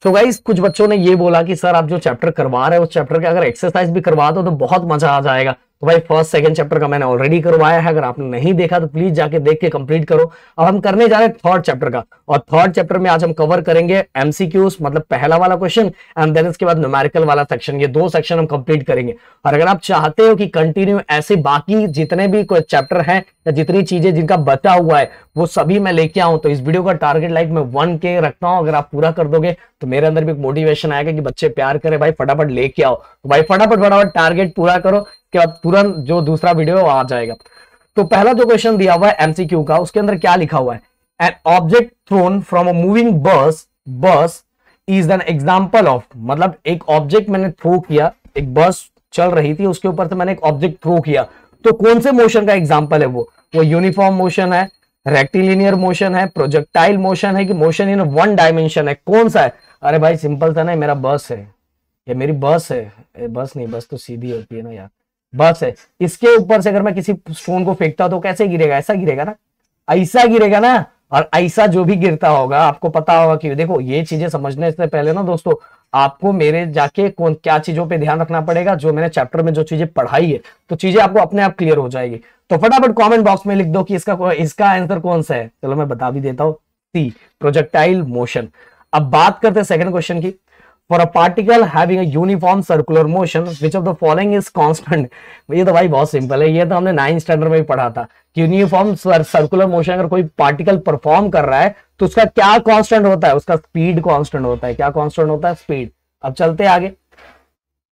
तो गाइस कुछ बच्चों ने ये बोला कि सर आप जो चैप्टर करवा रहे हो उस चैप्टर के अगर एक्सरसाइज भी करवा दो तो बहुत मजा आ जाएगा। तो भाई फर्स्ट सेकंड चैप्टर का मैंने ऑलरेडी करवाया है, अगर आपने नहीं देखा तो प्लीज जाके देख के कंप्लीट करो। अब हम करने जा रहे हैं थर्ड चैप्टर का, और थर्ड चैप्टर में आज हम कवर करेंगे एमसीक्यूज, मतलब पहला वाला क्वेश्चन, एंड देन इसके बाद न्यूमेरिकल वाला सेक्शन। ये दो सेक्शन हम कंप्लीट करेंगे। और अगर आप चाहते हो कि कंटिन्यू ऐसे बाकी जितने भी चैप्टर हैं या जितनी चीजें जिनका बचा हुआ है वो सभी मैं लेके आऊं, तो इस वीडियो का टारगेट लाइक मैं 1K रखता हूं। अगर आप पूरा कर दोगे तो मेरे अंदर भी एक मोटिवेशन आएगा कि बच्चे प्यार करें, भाई फटाफट लेके आओ। तो भाई फटाफट टारगेट पूरा करो, के बाद तुरंत जो दूसरा वीडियो आ जाएगा। तो पहला जो क्वेश्चन दिया हुआ है एमसीक्यू का, उसके अंदर क्या लिखा हुआ है? An object thrown from a moving bus is an example of, मतलब एक ऑब्जेक्ट मैंने थ्रो किया, एक बस चल रही थी उसके ऊपर से मैंने एक ऑब्जेक्ट थ्रो किया, तो कौन से मोशन का एग्जांपल है वो यूनिफॉर्म मोशन है, रेक्टिलिनियर मोशन है, प्रोजेक्टाइल मोशन है, कि मोशन इन वन डायमेंशन है? कौन सा है? अरे भाई सिंपल सा ना, मेरा बस है, ये मेरी बस है। बस नहीं, बस तो सीधी होती है ना यार, बस है। इसके ऊपर से अगर मैं किसी स्टोन को फेंकता तो कैसे गिरेगा? ऐसा गिरेगा ना, ऐसा गिरेगा ना। और ऐसा जो भी गिरता होगा आपको पता होगा कि देखो ये चीजें समझने से पहले ना दोस्तों आपको मेरे जाके कौन क्या चीजों पे ध्यान रखना पड़ेगा, जो मैंने चैप्टर में जो चीजें पढ़ाई है, तो चीजें आपको अपने आप क्लियर हो जाएगी। तो फटाफट कमेंट बॉक्स में लिख दो कि इसका आंसर कौन सा है। चलो मैं बता भी देता हूं, सी, प्रोजेक्टाइल मोशन। अब बात करते हैं सेकंड क्वेश्चन की। For a particle having a uniform circular motion which of the following is constant. ये तो भाई बहुत सिंपल है, ये तो हमने 9th स्टैंडर्ड में भी पढ़ा था कि यूनिफॉर्म सर्कुलर मोशन अगर कोई पार्टिकल परफॉर्म कर रहा है तो उसका क्या कांस्टेंट होता है? उसका स्पीड कांस्टेंट होता है। क्या कांस्टेंट होता है? स्पीड। अब चलते आगे।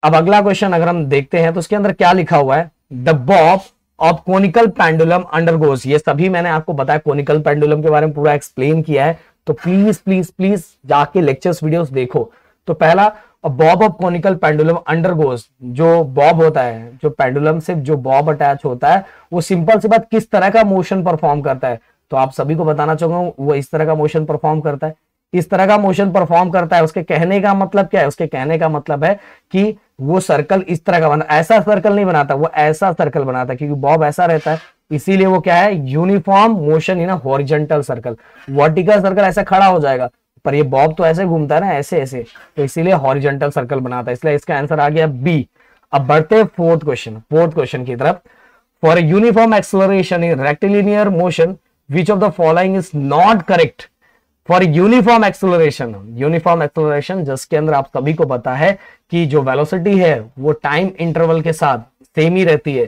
अब अगला क्वेश्चन अगर हम देखते हैं तो उसके अंदर क्या लिखा हुआ है? The Bob of conical pendulum undergoes, ये सभी मैंने आपको बताया, कोनिकल पेंडुलम के बारे में पूरा एक्सप्लेन किया है, तो प्लीज प्लीज प्लीज जाके लेक्चर्स वीडियोस देखो। तो पहला, Bob of conical pendulum undergoes, जो बॉब होता है, जो पेंडुलम से जो बॉब अटैच होता है, वो सिंपल सी बात किस तरह का मोशन परफॉर्म करता है? तो आप सभी को बताना चाहूंगा वो इस तरह का मोशन परफॉर्म करता है, इस तरह का मोशन परफॉर्म करता है। उसके कहने का मतलब क्या है? उसके कहने का मतलब है कि वो सर्कल इस तरह का बना, ऐसा सर्कल नहीं बनाता, वो ऐसा सर्कल बनाता है, क्योंकि बॉब ऐसा रहता है, इसीलिए वो क्या है? Uniform motion in horizontal circle. Vertical circle ऐसा खड़ा हो जाएगा, पर ये बॉब तो ऐसे घूमता है ना, ऐसे ऐसे, तो इसीलिए हॉरिजॉन्टल सर्कल बनाता है, इसलिए इसका आंसर आ गया बी। अब बढ़ते हैं फोर्थ क्वेश्चन की तरफ। For uniform acceleration in rectilinear motion which of the following is not correct? For uniform acceleration जिसके अंदर आप सभी को पता है कि जो वेलोसिटी है वो टाइम इंटरवल के साथ सेम ही रहती है।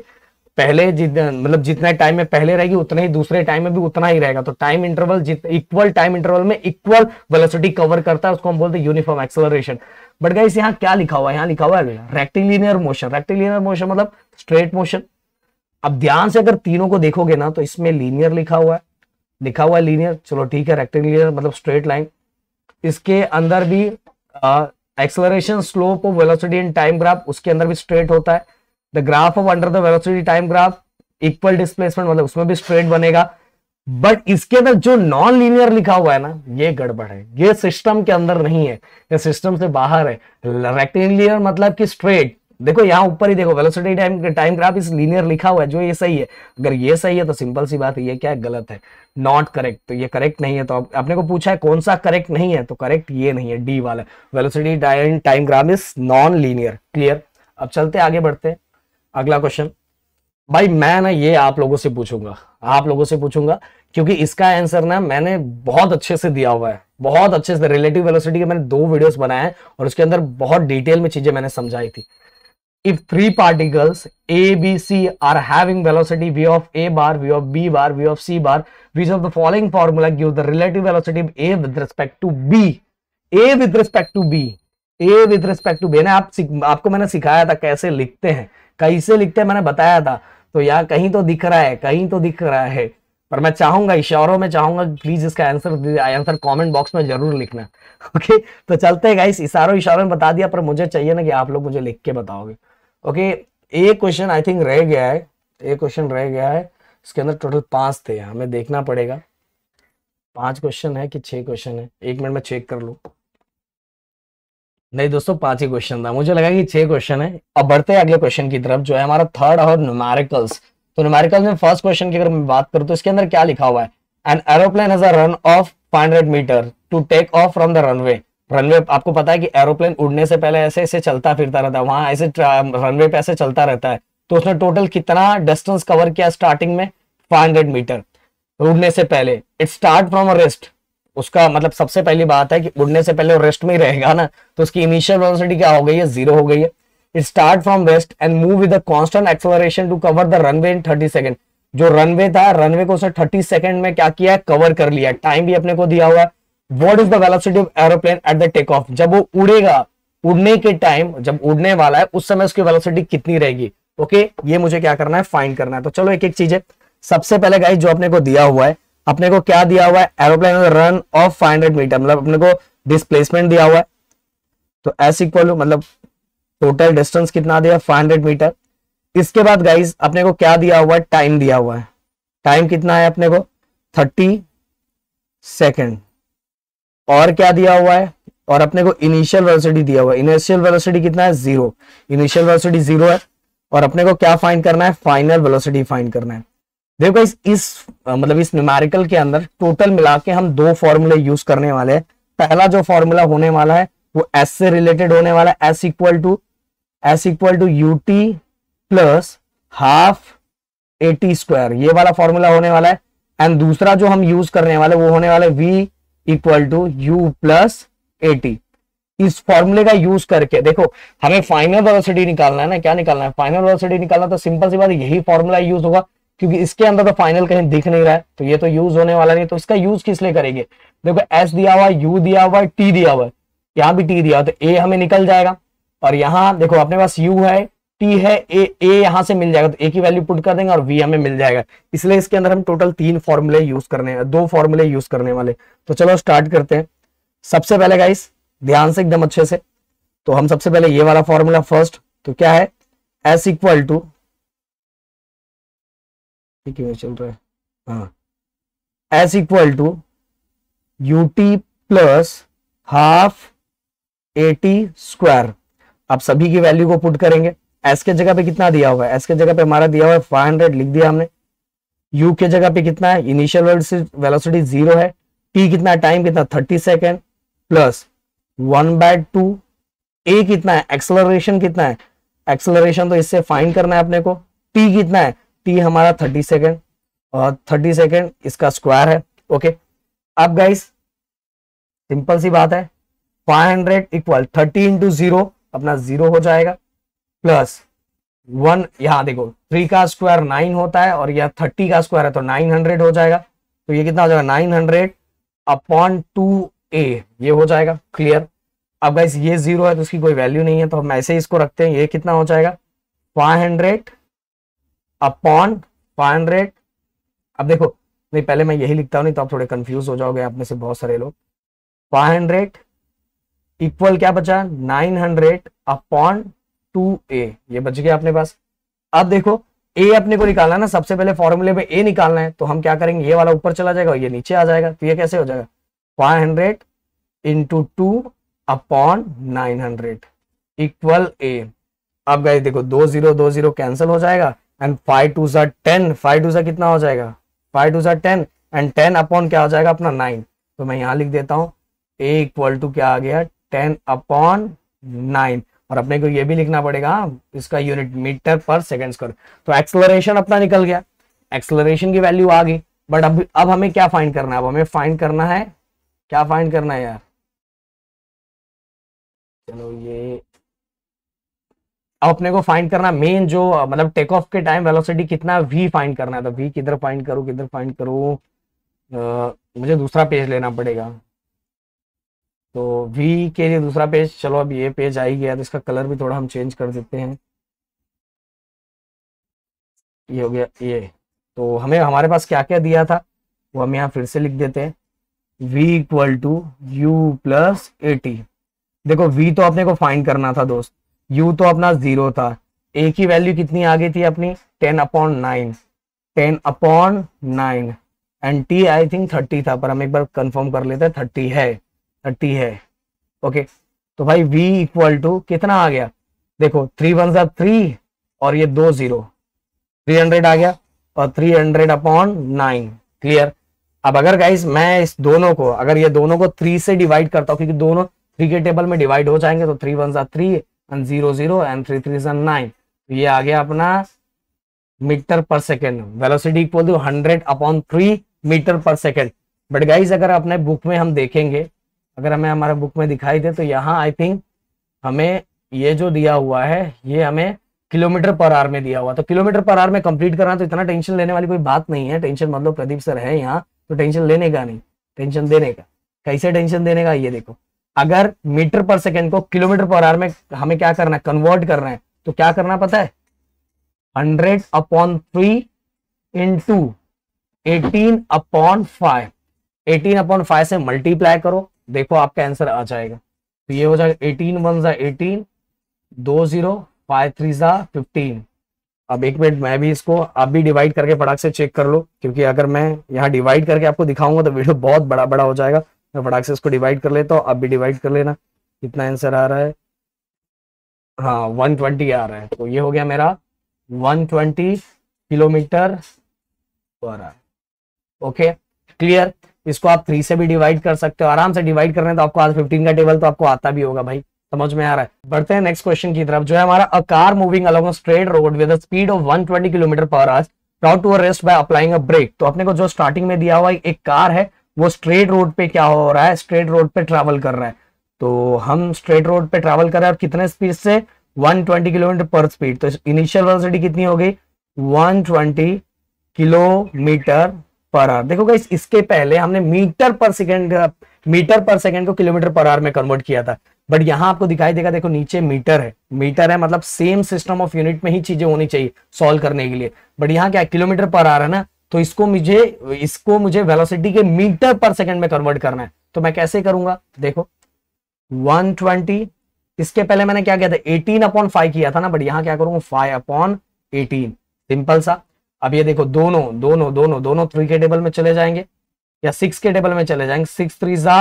पहले मतलब जितना टाइम में पहले रहेगी उतना ही दूसरे टाइम में भी उतना ही रहेगा। तो time interval equal time interval में इक्वल वेलोसिटी कवर करता है, उसको हम बोलते हैं यूनिफॉर्म एक्सेलरेशन। बट गाइस यहाँ क्या लिखा हुआ है? यहाँ लिखा हुआ है रेक्टिलिनियर मोशन। रेक्टिलिनियर मोशन मतलब स्ट्रेट मोशन। अब ध्यान से अगर तीनों को देखोगे ना तो इसमें लीनियर लिखा हुआ है लीनियर, चलो ठीक है। रेक्टिलिनियर मतलब स्ट्रेट लाइन, इसके अंदर भी acceleration slope of velocity in time graph, उसके अंदर भी स्ट्रेट होता है। The graph of under the velocity time graph equal displacement, मतलब उसमें भी स्ट्रेट बनेगा। बट इसके अंदर जो नॉन लीनियर लिखा हुआ है ना, ये गड़बड़ है, ये सिस्टम के अंदर नहीं है, ये सिस्टम से बाहर है। रेक्टिलिनियर मतलब कि स्ट्रेट, देखो यहाँ ऊपर ही देखो, वेलोसिटी टाइम ग्राफ इस लीनियर लिखा हुआ है, जो ये सही है। अगर ये सही है तो सिंपल सी बात है, ये क्या है? गलत है, नॉट करेक्ट। तो ये करेक्ट नहीं है। तो आपने को पूछा है कौन सा करेक्ट नहीं है, तो करेक्ट ये नहीं है, डी वाला। Velocity time graph is non linear. Clear? अब चलते आगे बढ़ते हैं। अगला क्वेश्चन भाई मैं ना ये आप लोगों से पूछूंगा क्योंकि इसका आंसर ना मैंने बहुत अच्छे से दिया हुआ है, बहुत अच्छे से। रिलेटिव वेलोसिटी के मैंने 2 वीडियोस बनाए हैं और उसके अंदर बहुत डिटेल में चीजें मैंने समझाई थी। If 3 particles A, B, C are having velocity v of A bar, v of B bar, v of C bar, which of the following formula gives the relative velocity of A with respect to B? A with respect to B, A with respect to B ना आपको मैंने सिखाया था कैसे लिखते हैं, मैंने बताया था। तो यार कहीं तो दिख रहा है, पर मैं चाहूंगा, इशारों में चाहूंगा, प्लीज इसका आंसर कमेंट बॉक्स में जरूर लिखना। ओके तो चलते हैं गाइस, इशारों में बता दिया, पर मुझे चाहिए ना कि आप लोग मुझे लिख के बताओगे। ओके एक क्वेश्चन आई थिंक रह गया है, इसके अंदर टोटल 5 थे, हमें देखना पड़ेगा 5 क्वेश्चन है कि 6 क्वेश्चन है। 1 मिनट में चेक कर लूं। नहीं दोस्तों 5 ही क्वेश्चन था, मुझे लगा कि 6 क्वेश्चन है। अब बढ़ते हैं अगले क्वेश्चन की तरफ, जो है हमारा थर्ड और न्यूमेरिकल्स। तो न्यूमेरिकल्स में फर्स्ट क्वेश्चन की अगर मैं बात करूं तो इसके अंदर क्या लिखा हुआ है? An aeroplane has a run of 500 metre to take off from the runway runway आपको पता है कि एरोप्लेन उड़ने से पहले ऐसे ऐसे चलता फिरता रहता है, वहां ऐसे रनवे पे ऐसे चलता रहता है। तो उसने टोटल कितना डिस्टेंस कवर किया स्टार्टिंग में? 500 मीटर उड़ने से पहले। इट स्टार्ट फ्रॉम रेस्ट, उसका मतलब सबसे पहली बात है कि उड़ने से पहले वो रेस्ट में ही रहेगा ना, तो उसकी इनिशियल वेलोसिटी क्या हो गई है? 0 हो गई है। It start from rest and move with constant acceleration to cover the runway in 30 second. जो रनवे था, रनवे को उसने 30 सेकंड में क्या किया है? कवर कर लिया। टाइम भी अपने को दिया हुआ है। What is the velocity of aeroplane at the take off? जब वो उड़ेगा, उड़ने के टाइम, जब उड़ने वाला है उस समय उसकी वेलोसिटी कितनी रहेगी? ओके, ये मुझे क्या करना है? फाइंड करना है। तो चलो एक एक चीजें। सबसे पहले गाइस जो अपने को दिया हुआ है, अपने को क्या दिया हुआ है? एरोप्लेन रन ऑफ 500 मीटर, मतलब अपने को डिस्प्लेसमेंट दिया हुआ है। तो एस इक्वल मतलब टोटल डिस्टेंस कितना दिया? 500 मीटर। इसके बाद गाइस अपने को क्या दिया हुआ है? टाइम दिया हुआ है। टाइम कितना है अपने को? 30 सेकेंड। और क्या दिया हुआ है? और अपने को इनिशियल वेलोसिटी दिया हुआ है। इनिशियल वेलोसिटी कितना है? 0। इनिशियल वेलोसिटी 0 है। और अपने को क्या फाइंड करना है? फाइनल वेलोसिटी फाइंड करना है। देखो इस मतलब इस न्यूमेरिकल के अंदर टोटल मिला के हम 2 फॉर्मूले यूज करने वाले हैं। पहला जो फॉर्मूला होने वाला है वो एस से रिलेटेड होने वाला है, s equal to u t plus half a t square, ये वाला फॉर्मूला होने वाला है। एंड दूसरा जो हम यूज करने वाले वो होने वाला है v equal to u plus a t. इस फॉर्मूले का यूज करके देखो हमें फाइनल वेलोसिटी निकालना है ना। क्या निकालना है? फाइनल वेलोसिटी निकालना। तो सिंपल सी बात, यही फॉर्मूला यूज होगा, क्योंकि इसके अंदर तो फाइनल कहीं दिख नहीं रहा है, तो ये तो यूज होने वाला नहीं। तो इसका यूज किस लिए करेंगे? देखो एस दिया हुआ, यू दिया हुआ, टी दिया हुआ है, यहाँ भी टी दिया हुआ, तो ए हमें निकल जाएगा। और यहाँ देखो अपने पास यू है, टी है, ए यहां से मिल जाएगा, तो ए की वैल्यू पुट कर देंगे और वी हमें मिल जाएगा। इसलिए इसके अंदर हम टोटल 3 फॉर्मूले यूज करने हैं, 2 फॉर्मूले यूज करने वाले। तो चलो स्टार्ट करते हैं। सबसे पहले गाइस ध्यान से एकदम अच्छे से, तो हम सबसे पहले ये वाला फॉर्मूला फर्स्ट, तो क्या है? एस इक्वल टू, ठीक है चल रहा है, हाँ, s equal to u t plus half a t square. आप सभी की वैल्यू को पुट करेंगे। एस के जगह पे कितना दिया हुआ है? एस के जगह पे हमारा दिया हुआ है 500, लिख दिया हमने। यू के जगह पे कितना है? इनिशियल वेलोसिटी 0 है। टी कितना है? टाइम कितना? 30 सेकेंड प्लस 1/2। ए कितना है? एक्सेलरेशन कितना है? एक्सेलरेशन तो इससे फाइंड करना है अपने को। टी कितना है? टी हमारा 30 सेकेंड, और 30 सेकेंड इसका स्क्वायर है। ओके, अब गाइस सिंपल सी बात है, 500 इक्वल 30 इंटू 0 अपना 0 हो जाएगा, प्लस 1, यहां देखो 3 का स्क्वायर 9 होता है और यह 30 का स्क्वायर है तो 900 हो जाएगा। तो ये कितना हो जाएगा? 900 अपॉन 2a, ये हो जाएगा। क्लियर? अब गाइस ये 0 है तो इसकी कोई वैल्यू नहीं है, तो हम ऐसे इसको रखते हैं। ये कितना हो जाएगा? 500 अपॉन 500। अब देखो, नहीं पहले मैं यही लिखता हूं, नहीं तो आप थोड़े कंफ्यूज हो जाओगे आप में से बहुत सारे लोग। 500 इक्वल क्या बचा? 900 अपॉन 2a, ये बच गया अपने पास। अब देखो a अपने को निकालना है ना, सबसे पहले फॉर्मूले में a निकालना है, तो हम क्या करेंगे? ये वाला ऊपर चला जाएगा और ये नीचे आ जाएगा। तो ये कैसे हो जाएगा? 500 इंटू 2 अपॉन 900 इक्वल a। अब गाइस देखो 2 0 कैंसिल हो जाएगा, एंड 5 2 10, 5 2 कितना हो जाएगा? 5 2 10, एंड 10 अपॉन क्या हो जाएगा अपना? 9। तो मैं यहां लिख देता हूं a इक्वल टू क्या आ गया? 10 अपॉन 9। और अपने को ये भी लिखना पड़ेगा इसका यूनिट मीटर पर सेकेंड स्क्वायर। तो एक्सेलरेशन अपना निकल गया, एक्सेलरेशन की वैल्यू आ गई। बट अब हमें क्या फाइंड करना है? अब हमें फाइंड करना है, क्या फाइंड करना है यार? चलो ये अब अपने को फाइंड करना मेन जो मतलब टेक ऑफ के टाइम वेलोसिटी कितना v फाइंड करना है। तो v किधर फाइंड करूं, किधर फाइंड करूं? मुझे दूसरा पेज लेना पड़ेगा। तो v के लिए दूसरा पेज, चलो अब ये पेज आ ही गया, तो इसका कलर भी थोड़ा हम चेंज कर देते हैं। ये हो गया ये। तो हमें हमारे पास क्या क्या दिया था वो हम यहाँ फिर से लिख देते हैं। v equal to u plus a t. देखो v तो अपने को फाइंड करना था दोस्त, u तो अपना 0 था, a की वैल्यू कितनी आ गई थी अपनी? 10 upon 9, 10 upon 9, and t I think 30 था, पर हम एक बार कंफर्म कर लेते हैं। 30 है, 30 है। ओके, तो भाई v इक्वल टू कितना आ गया? देखो 3 1 3 और ये 2 0, 300 आ गया, और 300 अपॉन 9। क्लियर? अब अगर गाइस मैं इस दोनों को, अगर ये दोनों को 3 से डिवाइड करता हूँ, क्योंकि दोनों 3 के टेबल में डिवाइड हो जाएंगे तो 3 1 जा 3 एंड 0 0 एंड 3 3 जा 9। तो ये आ गया अपना मीटर पर second. Velocity equal to 100/3 metre पर सेकेंड। बट गाइज अगर अपने बुक में हम देखेंगे, अगर हमें हमारे बुक में दिखाई दे तो यहाँ आई थिंक हमें ये जो दिया हुआ है ये हमें किलोमीटर पर आवर में दिया हुआ। तो किलोमीटर पर आवर में कंप्लीट करना, तो इतना टेंशन लेने वाली कोई बात नहीं है। टेंशन मतलब प्रदीप सर है यहाँ तो टेंशन लेने का नहीं, टेंशन देने का। कैसे टेंशन देने का, ये देखो, अगर मीटर पर सेकेंड को किलोमीटर पर आवर में हमें क्या करना है, कन्वर्ट करना है, तो क्या करना पता है, 100/3 इंटू 18/5, 18/5 से मल्टीप्लाई करो, देखो आपका आंसर आ जाएगा। तो ये हो जाएगा 18 1 जा 18, 2 0 5 3 जा 15। अब एक मिनट, मैं भी इसको आप भी डिवाइड करके फटाक से चेक कर लो, क्योंकि अगर मैं यहाँ डिवाइड करके आपको दिखाऊंगा तो वीडियो बहुत बड़ा बड़ा हो जाएगा। मैं फटाक से इसको डिवाइड कर लेता हूँ, आप भी डिवाइड कर लेना। कितना आंसर आ रहा है, हाँ 120 आ रहा है। तो ये हो गया मेरा 120 किलोमीटर पर आवर। Okay clear. इसको आप 3 से भी डिवाइड कर सकते हो, आराम से डिवाइड करने तो आपको आज 15 का टेबल तो आपको आता भी होगा भाई, समझ में आ रहा है। बढ़ते हैं नेक्स्ट क्वेश्चन की तरफ, जो है हमारा a car moving along a straight road with a speed of 120 kilometre पर hour brought to a rest by applying a brake. तो अपने को जो स्टार्टिंग में दिया हुआ एक कार है, वो स्ट्रेट रोड पे क्या हो रहा है, स्ट्रेट रोड पे ट्रैवल कर रहा है। तो हम स्ट्रेट रोड पे ट्रैवल कर रहे हैं और कितने स्पीड से, 120 किलोमीटर पर स्पीड। तो इनिशियल वेलोसिटी कितनी हो गई, 120 किलोमीटर पर आवर। देखो गाइस, इसके पहले हमने मीटर पर सेकंड को किलोमीटर पर आवर में कन्वर्ट किया था, बट यहां आपको दिखाई देगा, देखो नीचे मीटर है, मीटर है मतलब सेम सिस्टम ऑफ यूनिट में ही चीजें होनी चाहिए सॉल्व करने के लिए। बट यहाँ क्या किलोमीटर पर आवर है ना, तो इसको मुझे वेलोसिटी के मीटर पर सेकंड में कन्वर्ट करना है। तो मैं कैसे करूंगा, देखो 120, इसके पहले मैंने क्या किया था, 18/5 किया था ना, बट यहाँ क्या करूंगा 5/18, सिंपल सा। अब ये देखो दोनों 3 के टेबल में चले जाएंगे या 6 के टेबल में चले जाएंगे। 6 3 जा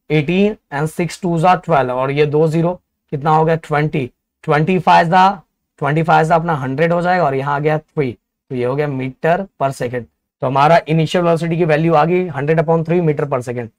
18 एंड 6 2 जा 12, और ये 2 0 कितना हो गया 20, 25 जा अपना 100 हो जाएगा, और यहाँ आ गया 3, तो ये हो गया मीटर पर सेकेंड। तो हमारा इनिशियल वेलोसिटी की वैल्यू आ गई 100/3 मीटर पर सेकेंड।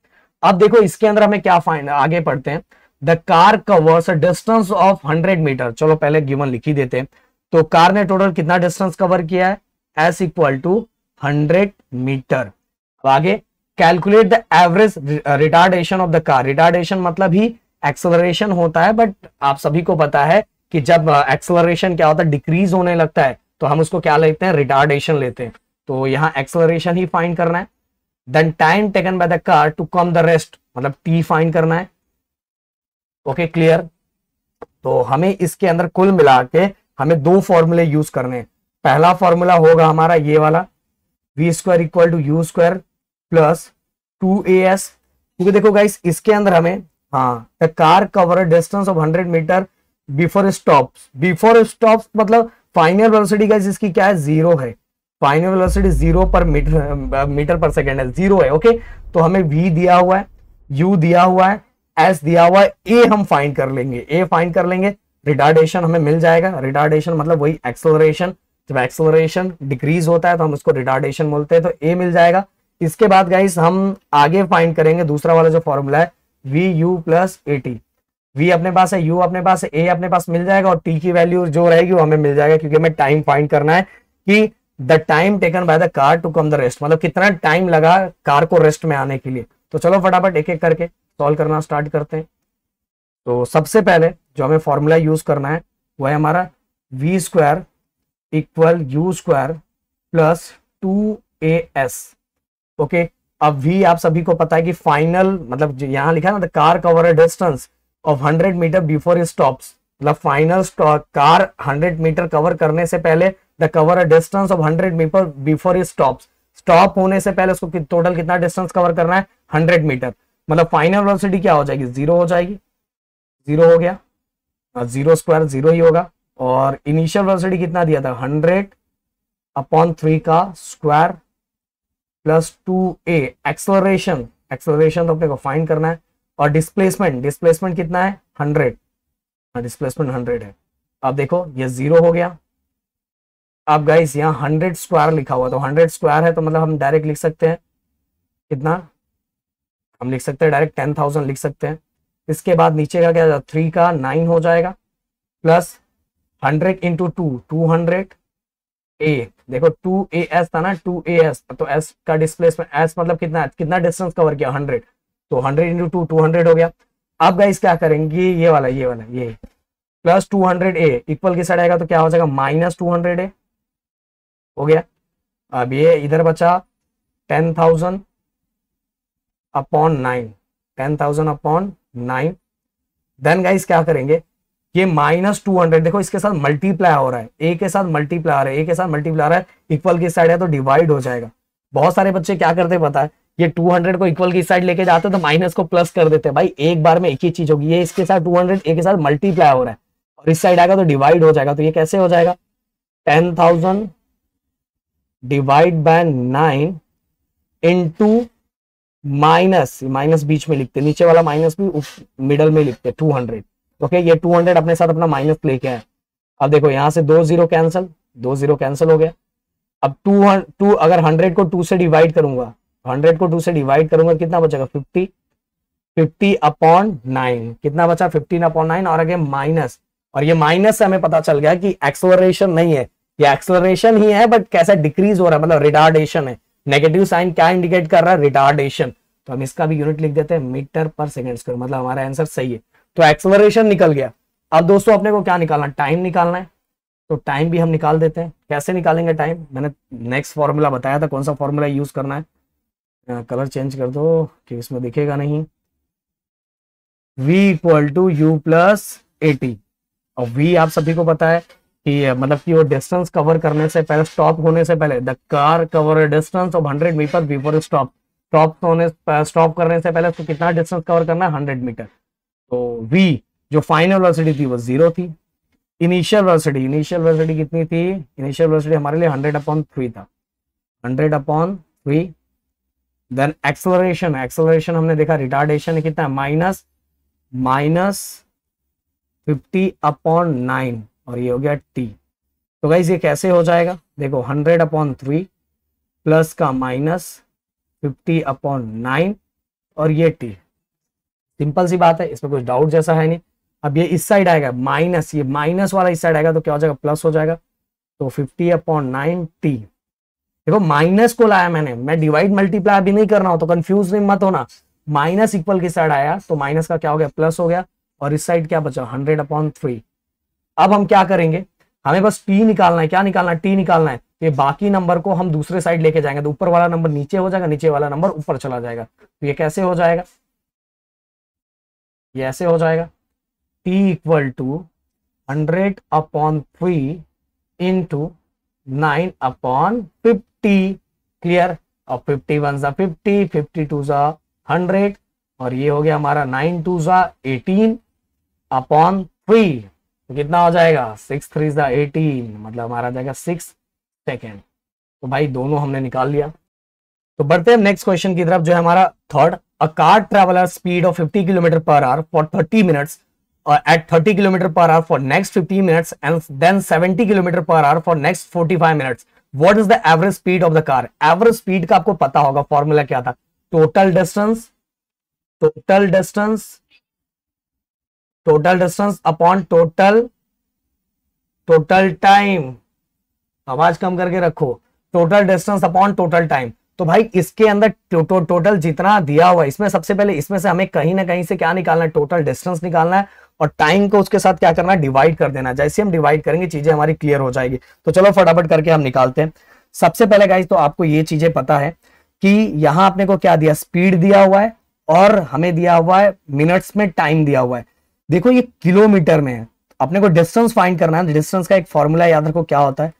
अब देखो इसके अंदर हमें क्या फाइंड, आगे पढ़ते हैं। The car covers a distance of 100 metre. चलो पहले गिवन लिख ही देते हैं। तो कार ने टोटल कितना डिस्टेंस कवर किया है, S इक्वल टू 100 मीटर। अब आगे calculate the average retardation of the car. Retardation मतलब ही एक्सेलरेशन होता है, बट आप सभी को पता है कि जब एक्सेलरेशन क्या होता है, डिक्रीज होने लगता है, तो हम उसको क्या लेते हैं, रिटार्डेशन लेते हैं। तो यहाँ एक्सेलरेशन ही फाइंड करना है। Then time taken by the car to come the rest, मतलब T फाइंड करना है। Okay clear. तो हमें इसके अंदर कुल मिला के हमें 2 फॉर्मूले यूज करने हैं। पहला फॉर्मूला होगा हमारा ये वाला, v² equal to u² plus 2as। क्योंकि देखो गाइस इसके अंदर हमें, हाँ, the car cover distance of 100 metre before stops. Before stops मतलब फाइनल वेलोसिटी गाइस इसकी क्या है, 0 है। फाइनल वेलोसिटी 0 पर मीटर पर सेकेंड है, 0 है। ओके, तो हमें v दिया हुआ है, u दिया हुआ है, s दिया हुआ है, a हम फाइंड कर लेंगे, a फाइंड कर लेंगे। रिटार्डेशन हमें मिल जाएगा, रिटार्डेशन मतलब वही एक्सेलरेशन। जब एक्सेलरेशन डिक्रीज होता है तो हम उसको रिटार्डेशन बोलते हैं, तो ए मिल जाएगा। इसके बाद गाइस हम आगे फाइंड करेंगे दूसरा वाला जो फॉर्मूला है, v u plus a t. V अपने पास है, यू अपने पास है, ए अपने पास मिल जाएगा, और टी की वैल्यू जो रहेगी वो हमें मिल जाएगा, क्योंकि हमें टाइम फाइंड करना है कि the time taken by the car to come the rest, मतलब कितना टाइम लगा कार को रेस्ट में आने के लिए। तो चलो फटाफट एक एक करके सॉल्व करना स्टार्ट करते हैं। तो सबसे पहले जो हमें फॉर्मूला यूज करना है वो है हमारा v² equal u² plus 2as। Okay, अब v आप सभी को पता है कि फाइनल, मतलब यहां लिखा है ना, the car cover a distance of 100 metre before stops, मतलब फाइनल कार 100 मीटर कवर करने से पहले the cover a distance of 100 metre before stops. Stop होने से पहले उसको टोटल कितना डिस्टेंस कवर करना है, 100 मीटर। मतलब फाइनल वेलोसिटी क्या हो जाएगी, 0 हो जाएगी, 0 हो गया, 0² 0 ही होगा। और इनिशियल वेलोसिटी कितना दिया था, 100/3 का स्क्वायर प्लस 2a। एक्सेलरेशन तो अपने को फाइंड करना है। और डिस्प्लेसमेंट कितना है, 100, डिस्प्लेसमेंट 100 है। अब देखो ये 0 हो गया। अब गाइस यहाँ 100² लिखा हुआ, तो 100² है, तो मतलब हम डायरेक्ट लिख सकते हैं कितना, हम लिख सकते हैं डायरेक्ट 10,000 लिख सकते हैं। इसके बाद नीचे का क्या 3 का 9 हो जाएगा, प्लस 100 इंटू 2 200 ए, देखो 2as था ना, 2as, तो s का डिस्प्लेसमेंट, s मतलब कितना डिस्टेंस कवर किया 100, तो 100 इंटू 2 200 हो गया। अब गाइस क्या करेंगे, ये प्लस 200 ए इक्वल की साइड आएगा तो क्या हो जाएगा माइनस 200 ए हो गया। अब ये इधर बचा 10,000 अपॉन 9, 10,000 अपॉन 9। देन गाइस क्या करेंगे, ये माइनस 200 देखो इसके साथ मल्टीप्लाई हो रहा है, ए के साथ मल्टीप्लाई आ रहा है, ए के साथ मल्टीप्लाई आ रहा है, इक्वल की साइड है तो डिवाइड हो जाएगा। बहुत सारे बच्चे क्या करते हैं पता है, ये 200 को इक्वल की साइड लेके जाते तो माइनस को प्लस कर देते हैं। भाई एक बार में एक ही चीज होगी, ये इसके साथ 200 ए के साथ मल्टीप्लाई हो रहा है और इस साइड आएगा तो डिवाइड हो जाएगा। तो ये कैसे हो जाएगा, 10,000 डिवाइड बाय 9 इंटू माइनस बीच में लिखते, नीचे वाला माइनस भी मिडल में लिखते 200। ओके ये 200 अपने साथ अपना माइनस लेके आए। अब देखो यहां से 2 0 कैंसिल, 2 0 कैंसिल हो गया। अब 2 अगर 100 को 2 से डिवाइड करूंगा, 100 को 2 से डिवाइड करूंगा कितना बचेगा 50, 50 अपॉन 9 कितना बचा 15 अपॉन 9 और आगे माइनस। और ये माइनस से हमें पता चल गया कि एक्सेलरेशन नहीं है, ये एक्सेलरेशन ही है बट कैसा डिक्रीज हो रहा है, मतलब रिटार्डेशन है। नेगेटिव साइन क्या इंडिकेट कर रहा है, रिटार्डेशन। तो हम इसका भी यूनिट लिख देते हैं मीटर पर सेकेंड स्क्वायर, मतलब हमारा आंसर सही है। तो एक्सेलरेशन निकल गया। अब दोस्तों अपने को क्या निकालना, टाइम निकालना है। तो टाइम भी हम निकाल देते हैं। कैसे निकालेंगे टाइम, मैंने नेक्स्ट फॉर्मूला बताया था, कौन सा फॉर्मूला यूज करना है। कलर चेंज कर दो कि इसमें दिखेगा नहीं। v equal to u plus a t. और v आप सभी को पता है कि मतलब कि वो डिस्टेंस कवर करने से पहले, स्टॉप होने से पहले, the car cover distance of 100 metre before stop. Stop करने से पहले तो कितना डिस्टेंस कवर करना है 100 मीटर। तो v जो फाइनल वेलोसिटी थी वो 0 थी। इनिशियल वेलोसिटी कितनी थी, इनिशियल वेलोसिटी हमारे लिए 100/3 था, 100/3। देन एक्सेलरेशन हमने देखा रिटार्डेशन है कितना, -50/9 और ये हो गया t। तो गाइस ये कैसे हो जाएगा, देखो 100/3 प्लस का -50/9 और ये t। सिंपल सी बात है, इसमें कुछ डाउट जैसा है नहीं। अब ये इस साइड आएगा माइनस, ये माइनस वाला इस साइड आएगा तो क्या हो जाएगा, प्लस हो जाएगा। तो 50/9 t। देखो माइनस को लाया मैंने, मैं डिवाइड मल्टीप्लाई अभी नहीं कर रहा हूं तो कंफ्यूज नहीं मत होना। माइनस इक्वल की साइड आया तो माइनस का क्या हो गया, प्लस हो गया। और इस साइड क्या बचा 100/3। अब हम क्या करेंगे, हमें बस t निकालना है। क्या निकालना है, t निकालना है। ये बाकी नंबर को हम दूसरे साइड लेके जाएंगे तो ऊपर वाला नंबर नीचे हो जाएगा, नीचे वाला नंबर ऊपर चला जाएगा। तो ये कैसे हो जाएगा, ये ऐसे हो जाएगा, t equal to 100/3 into 9/50। Clear. और 51 सा 50, 52 सा 100 और ये हो गया हमारा 9 2 सा 18/3। तो कितना हो जाएगा 6 3 सा 18, मतलब हमारा जाएगा 6 सेकेंड। तो भाई दोनों हमने निकाल लिया। तो बढ़ते हैं नेक्स्ट क्वेश्चन की तरफ जो है हमारा third. A car traveller speed of 50 km/h for 30 minutes at 30 km/h for next 15 minutes and then 70 km/h for next 45 minutes. What is the average speed of the car? Average speed का आपको पता होगा, formula क्या था, total distance upon total time. आवाज कम करके रखो, total distance upon total time. तो भाई इसके अंदर टोटल जितना दिया हुआ है, इसमें सबसे पहले इसमें से हमें कहीं ना कहीं से क्या निकालना है, टोटल डिस्टेंस निकालना है और टाइम को उसके साथ क्या करना है, डिवाइड कर देना। जैसे हम डिवाइड करेंगे चीजें हमारी क्लियर हो जाएगी। तो चलो फटाफट करके हम निकालते हैं। सबसे पहले गाइस तो आपको ये चीजें पता है कि यहां अपने को क्या दिया, स्पीड दिया हुआ है और हमें दिया हुआ है मिनट्स में टाइम दिया हुआ है। देखो ये किलोमीटर में है, अपने को डिस्टेंस फाइंड करना है। डिस्टेंस का एक फॉर्मूला याद रखो, क्या होता है,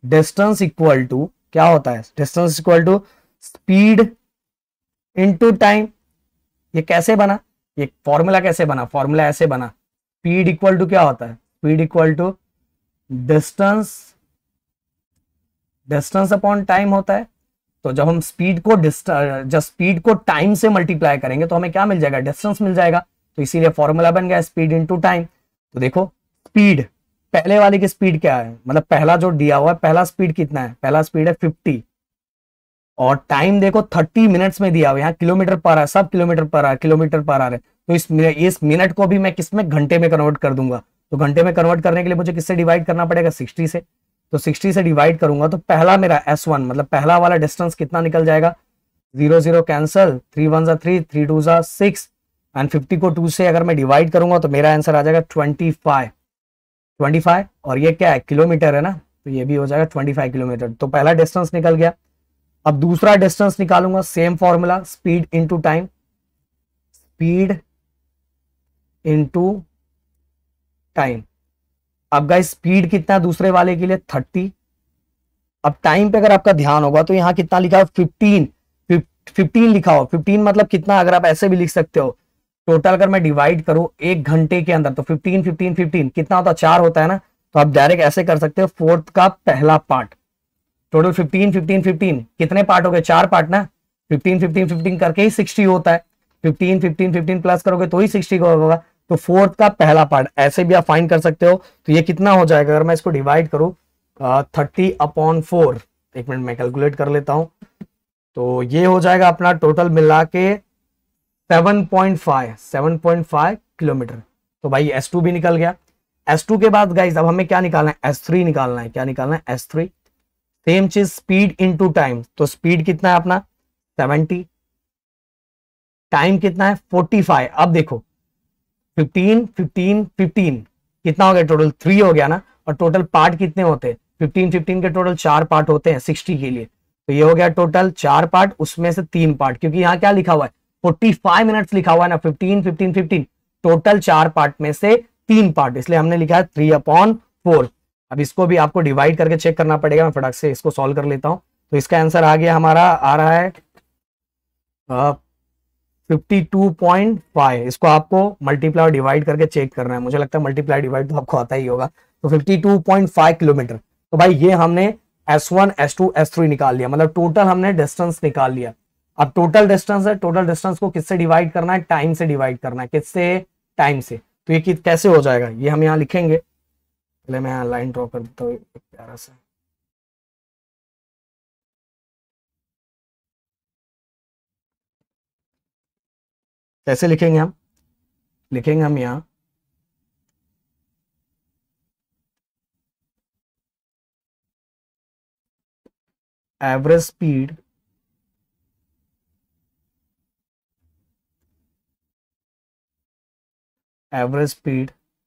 डिस्टेंस इक्वल टू क्या होता है, distance equal to speed into time. ये कैसे बना, ये फॉर्मूला कैसे बना, फॉर्मूला ऐसे बना, स्पीड इक्वल टू क्या होता है, speed equal to distance upon time होता है। तो जब हम स्पीड को टाइम से मल्टीप्लाई करेंगे तो हमें क्या मिल जाएगा, डिस्टेंस मिल जाएगा। तो इसीलिए फॉर्मूला बन गया स्पीड इनटू टाइम। तो देखो स्पीड, पहले वाले की स्पीड क्या है, मतलब पहला जो दिया हुआ है, पहला स्पीड कितना है, पहला स्पीड है 50 और टाइम देखो 30 मिनट्स में दिया हुआ है। यहाँ किलोमीटर पर है, सब किलोमीटर पर है, तो इस मिनट को भी मैं किस में, घंटे में कन्वर्ट कर दूंगा। तो घंटे में कन्वर्ट करने के लिए मुझे किससे डिवाइड करना पड़ेगा, 60 से। तो 60 से डिवाइड करूंगा तो पहला मेरा S1 मतलब पहला वाला डिस्टेंस कितना निकल जाएगा, 0 0 कैंसल, 3 1 जा 3, 3 2 जा 6 एंड 50 को 2 से अगर मैं डिवाइड करूंगा तो मेरा आंसर आ जाएगा 25। और ये क्या है, किलोमीटर है ना, तो ये भी हो जाएगा 25 किलोमीटर। तो पहला डिस्टेंस निकल गया। अब दूसरा डिस्टेंस निकालूंगा, same formula, speed into time, speed into time. अब गाइस स्पीड कितना दूसरे वाले के लिए, 30। अब टाइम पे अगर आपका ध्यान होगा तो यहां कितना लिखा है, 15 लिखा हो। 15 मतलब कितना, अगर आप ऐसे भी लिख सकते हो, टोटल अगर मैं डिवाइड करूं 1 घंटे के अंदर तो 15 15 15 कितना होता है, 4 होता है ना। तो आप डायरेक्ट ऐसे कर सकते हो, 4th का पहला पार्ट, टोटल 15 15 15 कितने पार्ट हो गए, 4 पार्ट ना। 15 15 15 करके ही 60 होता है, 15 15 15 प्लस करोगे तो ही 60 का होगा। तो 4th का पहला पार्ट ऐसे भी आप फाइंड कर सकते हो। तो ये कितना हो जाएगा, अगर मैं इसको डिवाइड करूं 30/4, एक मिनट मैं कैलकुलेट कर लेता हूं। तो ये हो जाएगा अपना टोटल मिला के 7.5 किलोमीटर। तो भाई S2 भी निकल गया। S2 के बाद गाइस अब हमें क्या निकालना है, S3 निकालना है। क्या निकालना है, S3। सेम चीज, स्पीड इनटू टाइम। तो स्पीड कितना है अपना 70, टाइम कितना है 45। अब देखो 15 15 15 कितना हो गया, टोटल 3 हो गया ना। और टोटल पार्ट कितने होते हैं, 15 15 के टोटल 4 पार्ट होते हैं 60 के लिए। तो ये हो गया टोटल 4 पार्ट, उसमें से 3 पार्ट, क्योंकि यहाँ क्या लिखा हुआ है, 45 मिनट्स लिखा हुआ है ना। 15 15 15 टोटल 4 पार्ट में से 3 पार्ट, इसलिए हमने लिखा है 3/4। अब इसको भी आपको डिवाइड करके चेक करना पड़ेगा। मैं फटाक से इसको सॉल्व कर लेता हूं। तो इसका आंसर आ गया हमारा, आ रहा है 52.5। इसको आपको मल्टीप्लाई और डिवाइड करके चेक करना है। मुझे लगता है मल्टीप्लाई डिवाइड तो आपको आता ही होगा। तो 52.5 किलोमीटर। तो भाई ये हमने S1 S2 S3 निकाल लिया, मतलब टोटल हमने डिस्टेंस निकाल लिया। अब टोटल डिस्टेंस है, टोटल डिस्टेंस को किससे डिवाइड करना है, टाइम से डिवाइड करना है। किससे, टाइम से। तो ये कैसे हो जाएगा, ये हम यहाँ लिखेंगे। पहले मैं यहाँ लाइन ड्रॉ कर देता हूँ प्यारा सा। कैसे लिखेंगे हम, लिखेंगे हम यहाँ average speed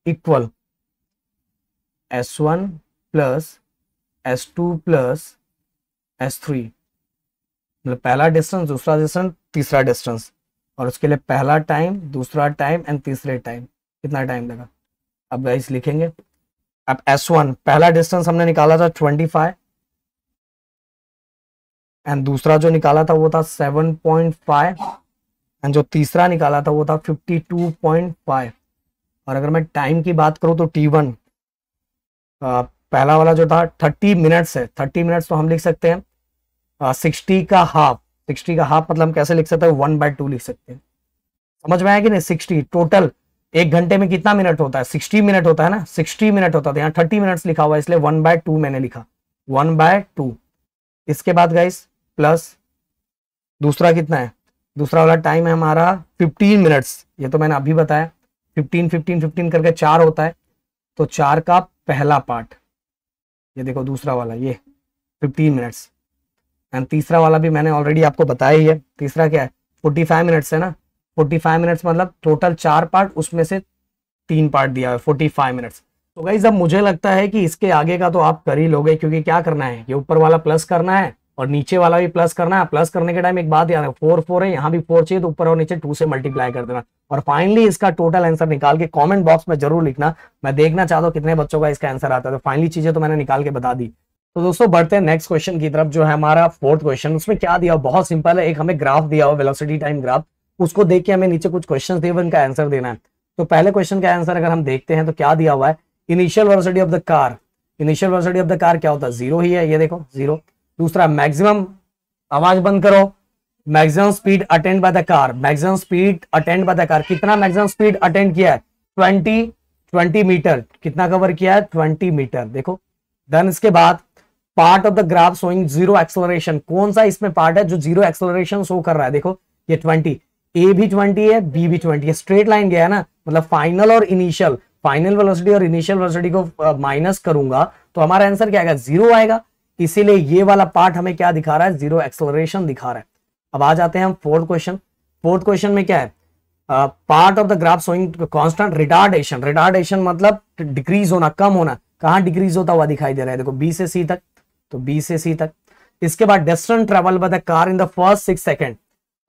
equal S1 plus S2 plus S3। मतलब पहला डिस्टेंस, दूसरा डिस्टेंस, तीसरा डिस्टेंस, और उसके लिए पहला टाइम, दूसरा टाइम एंड तीसरे टाइम, कितना टाइम लगा। अब गाइस लिखेंगे, अब S1 पहला डिस्टेंस हमने निकाला था 25 एंड दूसरा जो निकाला था वो था 7.5 एंड जो तीसरा निकाला था वो था 52.5। और अगर मैं टाइम की बात करूं तो T1 पहला वाला जो था 30 मिनट्स है। 30 मिनट्स तो हम लिख सकते हैं 60 का हाफ। 60 का हाफ मतलब हम कैसे लिख सकते हैं, 1/2 लिख सकते हैं। समझ में आया कि नहीं। 60 टोटल 1 घंटे में कितना मिनट होता है, 60 मिनट होता है ना, 60 मिनट होता है। यहाँ 30 मिनट्स लिखा हुआ है इसलिए 1/2 मैंने लिखा, 1/2। इसके बाद गाइस प्लस दूसरा कितना है, दूसरा वाला टाइम है हमारा 15 मिनट्स। ये तो मैंने अभी बताया, 15 15 15 करके 4 होता है। तो 4 का पहला पार्ट, ये देखो दूसरा वाला, ये 15 मिनट्स। एंड तीसरा वाला भी मैंने ऑलरेडी आपको बताया ही है। तीसरा क्या है, 45 मिनट्स है ना। 45 मिनट्स मतलब टोटल 4 पार्ट, उसमें से 3 पार्ट दिया है, 45 मिनट्स। तो गाइस अब मुझे लगता है कि इसके आगे का तो आप कर ही लोगे, क्योंकि क्या करना है, ये ऊपर वाला प्लस करना है और नीचे वाला भी प्लस करना है। प्लस करने के टाइम एक बात याद है, 4 4 है, यहाँ भी 4 चाहिए तो ऊपर और नीचे 2 से मल्टीप्लाई कर देना। और फाइनली इसका टोटल आंसर निकाल के कमेंट बॉक्स में जरूर लिखना। मैं देखना चाहता हूँ कितने बच्चों का इसका आंसर आता है। तो फाइनली चीजें तो मैंने निकाल के बता दी। तो दोस्तों बढ़ते हैं नेक्स्ट क्वेश्चन की तरफ, जो है हमारा 4th क्वेश्चन। उसमें क्या दिया, बहुत सिंपल है। एक हमें ग्राफ दिया हुआ, वेलोसिटी टाइम ग्राफ, उसको देख के हमें नीचे कुछ क्वेश्चन दिए हुए, उनका आंसर देना है। तो पहले क्वेश्चन का आंसर अगर हम देखते हैं तो क्या दिया हुआ है, initial velocity of the car. Initial velocity of the car क्या होता है, 0 ही है, ये देखो 0। दूसरा मैक्सिमम, आवाज बंद करो, maximum speed attend bye the car. Maximum speed attend bye the car, कितना मैक्सिमम स्पीड अटेंड किया है, 20 मीटर। कितना कवर किया है, 20 मीटर। देखो देन इसके बाद part of the graph showing 0 acceleration. कौन सा इसमें पार्ट है जो 0 एक्सेलरेशन शो कर रहा है, देखो ये 20। ए भी 20 है, बी भी 20 है, स्ट्रेट लाइन गया है ना, मतलब फाइनल और इनिशियल, फाइनल वेलोसिटी और इनिशियल वेलोसिटी को माइनस करूंगा तो हमारा आंसर क्या आएगा, 0 आएगा। इसीलिए ये वाला पार्ट हमें क्या दिखा रहा है, 0 एक्सेलरेशन दिखा रहा है। अब आ जाते हैं हम फोर्थ क्वेश्चन। फोर्थ क्वेश्चन में क्या है, part of the graph showing constant retardation. Retardation मतलब डिक्रीज होना, कम होना। कहां डिक्रीज होता हुआ दिखाई दे रहा है, देखो बी से सी तक, तो बी से सी तक। इसके बाद distance travel by the car in the first 6 second,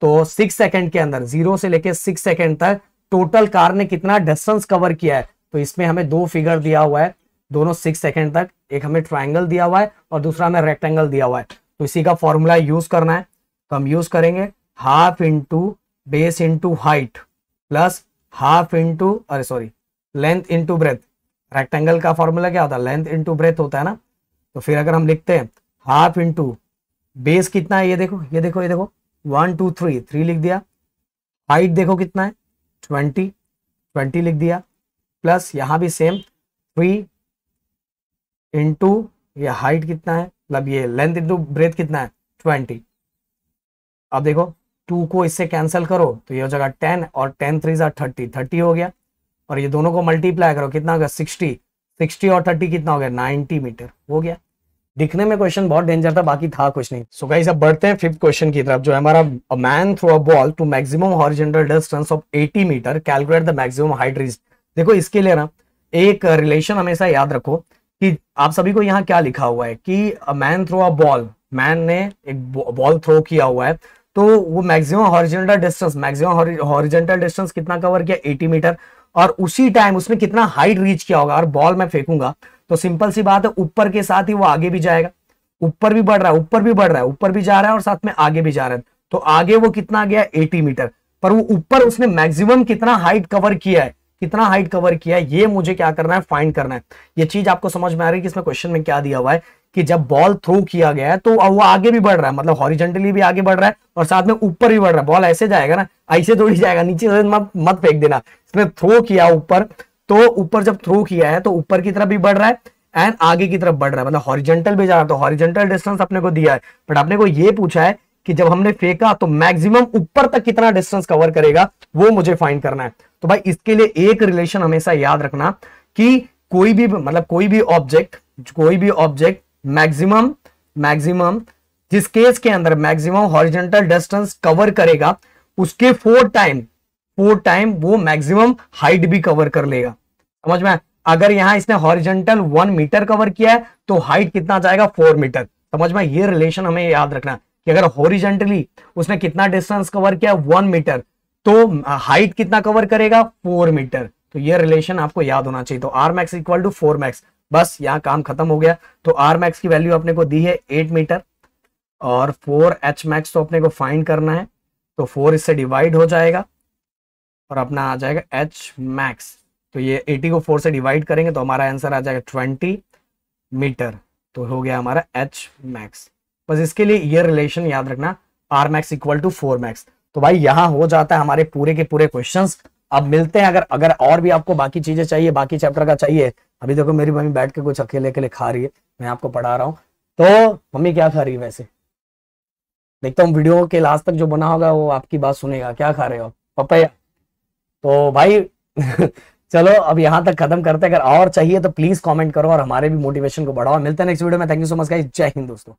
तो 6 सेकंड के अंदर 0 से लेके 6 सेकंड तक टोटल कार ने कितना डिस्टेंस कवर किया है। तो इसमें हमें दो फिगर दिया हुआ है, दोनों 6 सेकंड तक, एक हमें ट्राइंगल दिया हुआ है और दूसरा हमें रेक्टेंगल दिया हुआ है। तो इसी का फॉर्मूला यूज करना है, तो हम यूज करेंगे half into base into height plus half into length into breadth. Rectangle का फॉर्मूला क्या होता है, लेंथ इंटू ब्रेथ होता है ना। तो फिर अगर हम लिखते हैं हाफ इंटू बेस कितना है, ये देखो ये देखो ये देखो 1 2 3 3 लिख दिया। हाइट देखो कितना है 20 लिख दिया, प्लस यहां भी सेम 3 इंटू ये हाइट कितना है, मतलब ये लेंथ इंटू ब्रेथ कितना है 20। अब देखो 2 को इससे कैंसिल करो तो ये हो जाएगा 10 और 10 3 30 हो गया। और ये दोनों को मल्टीप्लाई करो कितना होगा 60 और 30 कितना हो गया 90 मीटर हो गया। दिखने में क्वेश्चन बहुत डेंजर था, बाकी था कुछ नहीं। सो गाइस अब बढ़ते हैं फिफ्थ क्वेश्चन की तरफ, जो है हमारा a man throw a ball to maximum horizontal distance of 80 metre, calculate the maximum height reach. देखो इसके लिए ना एक रिलेशन हमेशा याद रखो कि आप सभी को यहाँ क्या लिखा हुआ है कि a man throw a ball, man ने एक बॉल थ्रो किया हुआ है, तो वो मैक्सिमम हॉरिजॉन्टल डिस्टेंस कितना कवर किया 80 मीटर, और उसी टाइम उसने कितना हाइट रीच किया होगा। और बॉल मैं फेंकूंगा तो सिंपल सी बात है, ऊपर के साथ ही वो आगे भी जाएगा, ऊपर भी बढ़ रहा है, ऊपर भी बढ़ रहा है, ऊपर भी जा रहा है और साथ में आगे भी जा रहा है। तो आगे वो कितना गया 80 मीटर, पर वो ऊपर उसने मैक्सिमम कितना हाइट कवर किया है, कितना हाइट कवर किया है, ये मुझे क्या करना है, फाइंड करना है। ये चीज आपको समझ में आ रही है कि इसमें क्वेश्चन में क्या दिया हुआ है कि जब बॉल थ्रो किया गया है तो वो आगे भी बढ़ रहा है, मतलब हॉरिजॉन्टली भी आगे बढ़ रहा है और साथ में ऊपर भी बढ़ रहा है। बॉल ऐसे जाएगा ना, ऐसे थोड़ी जाएगा, नीचे से मत फेंक देना। इसने थ्रो किया ऊपर, तो ऊपर जब थ्रो किया है तो ऊपर की तरफ भी बढ़ रहा है एंड आगे की तरफ बढ़ रहा है, मतलब हॉरिजॉन्टल भी जा रहा है। तो हॉरिजॉन्टल डिस्टेंस अपने को दिया है, बट अपने को ये पूछा है कि जब हमने फेंका तो मैक्सिमम ऊपर तक कितना डिस्टेंस कवर करेगा, वो मुझे फाइंड करना है। तो भाई इसके लिए एक रिलेशन हमेशा याद रखना कि कोई भी ऑब्जेक्ट मैक्सिमम जिस केस के अंदर मैक्सिमम हॉरिजॉन्टल डिस्टेंस कवर करेगा उसके 4 टाइम वो मैक्सिमम हाइट भी कवर कर लेगा। समझ में? अगर यहां इसने हॉरिजॉन्टल 1 मीटर कवर किया है तो हाइट कितना जाएगा 4 मीटर। समझ में? ये रिलेशन हमें याद रखना कि अगर हॉरिजॉन्टली उसने कितना डिस्टेंस कवर किया 1 मीटर, तो हाइट कितना कवर करेगा 4 मीटर। तो ये रिलेशन आपको याद होना चाहिए। तो R max equal to 4 max, बस यहां काम खत्म हो गया। तो आर मैक्स की वैल्यू अपने को दी है 8 मीटर और 4 एच मैक्स तो अपने को फाइंड करना है, तो 4 इससे डिवाइड हो जाएगा और अपना आ जाएगा एच मैक्स। तो ये 80 को 4 से डिवाइड करेंगे तो हमारा आंसर आ जाएगा 20 मीटर। तो हो गया हमारा एच मैक्स। बस इसके लिए ये रिलेशन याद रखना, R max equal to 4 max. तो भाई यहां हो जाता है हमारे पूरे के पूरे क्वेश्चंस। अब मिलते हैं, अगर और भी आपको बाकी चीजें चाहिए, बाकी चैप्टर का चाहिए। अभी देखो मेरी मम्मी बैठ के कुछ अकेले अकेले खा रही है, मैं आपको पढ़ा रहा हूँ। तो मम्मी क्या खा रही है वैसे, देखता हूँ वीडियो के लास्ट तक जो बना होगा वो आपकी बात सुनेगा। क्या खा रहे हो? पपाया। तो भाई चलो अब यहां तक खत्म करते हैं। अगर और चाहिए तो प्लीज कमेंट करो और हमारे भी मोटिवेशन को बढ़ाओ। मिलते हैं नेक्स्ट वीडियो में। Thank you so much guys, जय हिंद दोस्तों।